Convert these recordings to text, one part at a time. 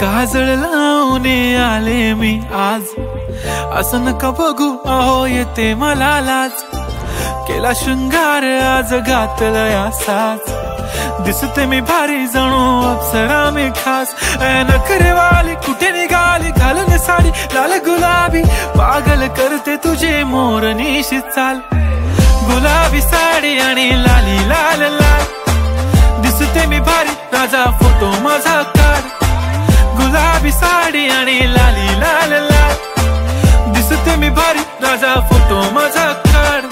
काजळ लावून आले मी आज, असं नका बघू अहो येते मला लाज. केला शृंगार आज घातला साज, दिसते मी भारी जणू अप्सरा मी खास. नखरेवाली कुठे निघाली घालून साडी लाल गुलाबी, पागल करते तुझे मोरनीशी चाल. गुलाबी साडी आणि लाली लाल लाल, दिसते मी भारी राजा फोटो माझा काढ. गुलाबी साडी आणि लाली लाल लाल, दिसते मी भारी राजा फोटो माझा काढ.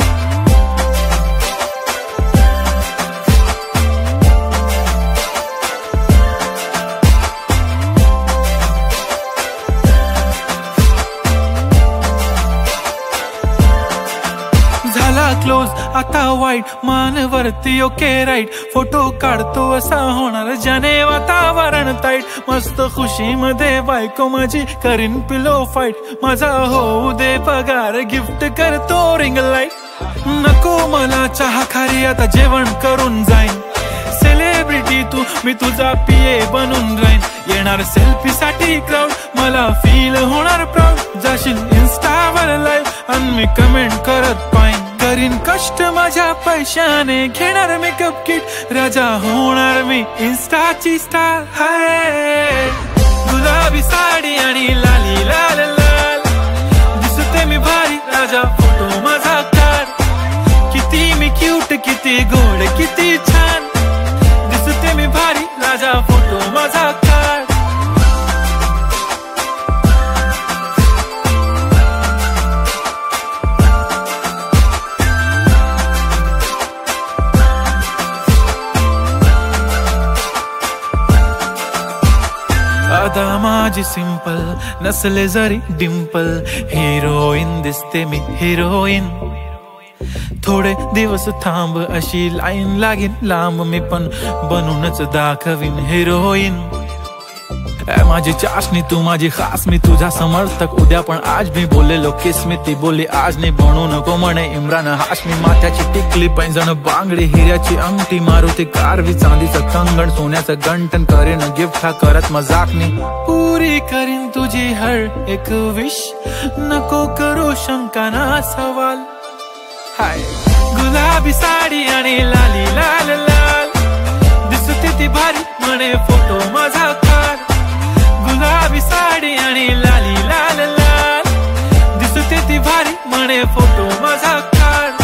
झाला क्लोज आता वाईट, मानवरती ओके राईट. फोटो काढतो असा होणार ज्याने वातावरण ताईट. मस्त खुशी मध्ये बायको माझी करीन पिलो फाईट. माझा होऊ दे पगार गिफ्ट करतो रिंग लाईट. नको मला चहा खारी आता जेवण करून जाईन. सेलिब्रिटी तू मी तुझा पिये बनून राहीन. येणार सेल्फी साठी क्राऊड मला फील होणार प्राऊड. जाशील इन्स्टावर लाईव्ह आणि मी कमेंट करत पाईन. करीन कष्ट माझ्या पैशाने घेणार मेकअप किट. राजा होणार मी इन्स्टाची स्टार. हाय गुलाबी साडी आणि लाली लाल लाल, दिसते मी भारी राजा फोटो माझा काढ. किती मी क्यूट किती गोड किती छान, दिसते मी भारी राजा फोटो माझा काढ. अदा माझी सिंपल नसले जरी डिंपल, हिरोईन दिसते मी हिरोईन. थोडे दिवस थांब अशी लाईन लागेल लांब, मी पण बनूनच दाखवीन हिरोईन. माझी चाशनी तू माझी खास, मी तुझा समर्थक उद्या पण आज. मी बोललेलो किस मी ती बोलली आज नाही. बनू नको म्हणे इम्रान हाशमी. माथ्याची टिकली पैंजण बांगडी, हिऱ्याची अंगठी, मारुती कारवी, चांदीचं कंगण, सोन्याचं गंटन. करीन गिफ्ट हा करत मजाकनी. पुरी करीन तुझी हर एक विश, नको करू शंका ना सवाल. हाय गुलाबी साडी आणि लाली लाल लाल, दिसते ती भारी म्हणे फोटो माझा काढ. गुलाबी साडी आणि लाली लाल लाल, दिसते ती भारी म्हणे फोटो माझा काढ.